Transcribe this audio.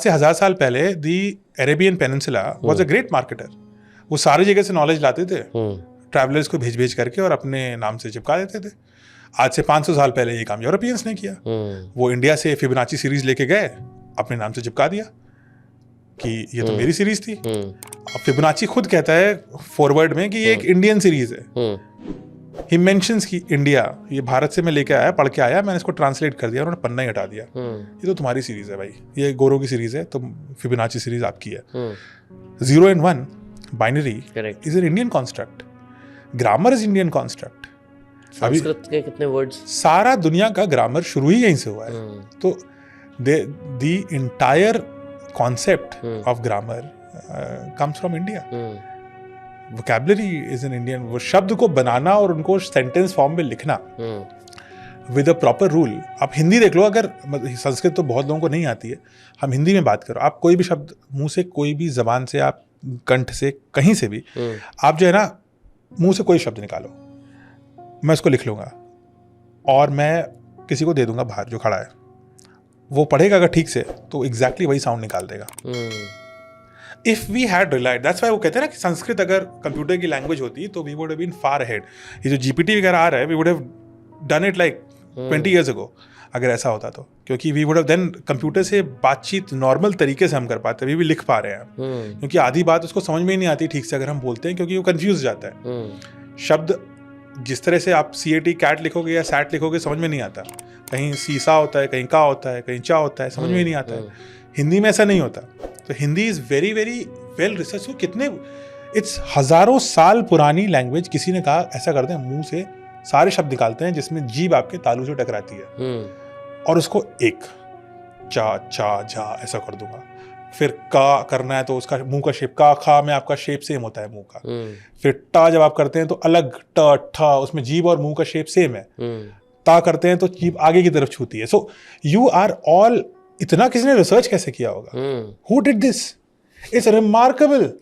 से 1000 साल पहले the Arabian peninsula was a great marketer. वो सारी जगह से नॉलेज लाते थे, ट्रैवलर्स को भेज भेज करके और अपने नाम से चिपका देते थे। आज से 500 साल पहले ये काम यूरोपियंस ने किया। वो इंडिया से फिबोनाची सीरीज लेके गए, अपने नाम से चिपका दिया कि ये तो मेरी सीरीज थी। अब फिबोनाची खुद कहता है फॉरवर्ड में कि ये एक इंडियन सीरीज है। ही मेंशंस कि इंडिया, ये भारत से मैं लेके आया, पढ़ के आया, मैंने इसको ट्रांसलेट कर दिया, उन्होंने पन्ना ही हटा दिया। ये तो तुम्हारी सीरीज है भाई, ये गोरों की सीरीज है, तो फिबोनाची सीरीज आपकी है। 0 and 1 binary is an Indian construct, grammar is Indian construct. Sanskrit के कितने वर्ड्स, सारा दुनिया का ग्रामर शुरू ही यहीं से हुआ है। तो the entire concept of grammar comes from India. Vocabulary is an Indian. वो शब्द को बनाना और उनको सेंटेंस फॉर्म में लिखना विद अ प्रॉपर रूल। आप हिंदी देख लो, अगर संस्कृत तो बहुत लोगों को नहीं आती है, हम हिंदी में बात करो, आप कोई भी शब्द मुंह से, कोई भी जबान से, आप कंठ से, कहीं से भी आप जो है ना मुंह से कोई शब्द निकालो, मैं उसको लिख लूँगा और मैं किसी को दे दूंगा बाहर जो खड़ा है, वो पढ़ेगा अगर ठीक से तो एग्जैक्टली वही साउंड निकाल देगा। If we had relied, that's why वो कहते हैं ना कि संस्कृत अगर कंप्यूटर की लैंग्वेज होती तो we would have been far ahead. ये जो जीपीटी वगैरह आ रहा है, we would have done it like 20 years ago अगर ऐसा होता तो, क्योंकि we would have then computer से बातचीत नॉर्मल तरीके से हम कर पाते, अभी भी लिख पा रहे हैं क्योंकि आधी बात उसको समझ में ही नहीं आती ठीक से अगर हम बोलते हैं, क्योंकि वो कंफ्यूज जाता है। शब्द जिस तरह से आप CAT कैट लिखोगे या सैट लिखोगे समझ में नहीं आता, कहीं सीसा होता है, कहीं का होता है, कहीं चा होता है, समझ में नहीं आता है। हिंदी में ऐसा नहीं होता। तो Hindi is very very well research. कितने, इट्स हजारों साल पुरानी लैंग्वेज। किसी ने कहा ऐसा करते हैं, मुंह से सारे शब्द निकालते हैं जिसमें जीभ आपके तालू से टकराती है और उसको एक चा चा झा ऐसा कर दूंगा। फिर का करना है तो उसका मुंह का शेप, का खा में आपका शेप सेम होता है मुंह का। फिर टा जब आप करते हैं तो अलग ट ठा, उसमें जीभ और मुंह का शेप सेम है। ता करते हैं तो जीभ आगे की तरफ छूती है। सो यू आर ऑल, इतना किसी ने रिसर्च कैसे किया होगा? Who did this? It's remarkable.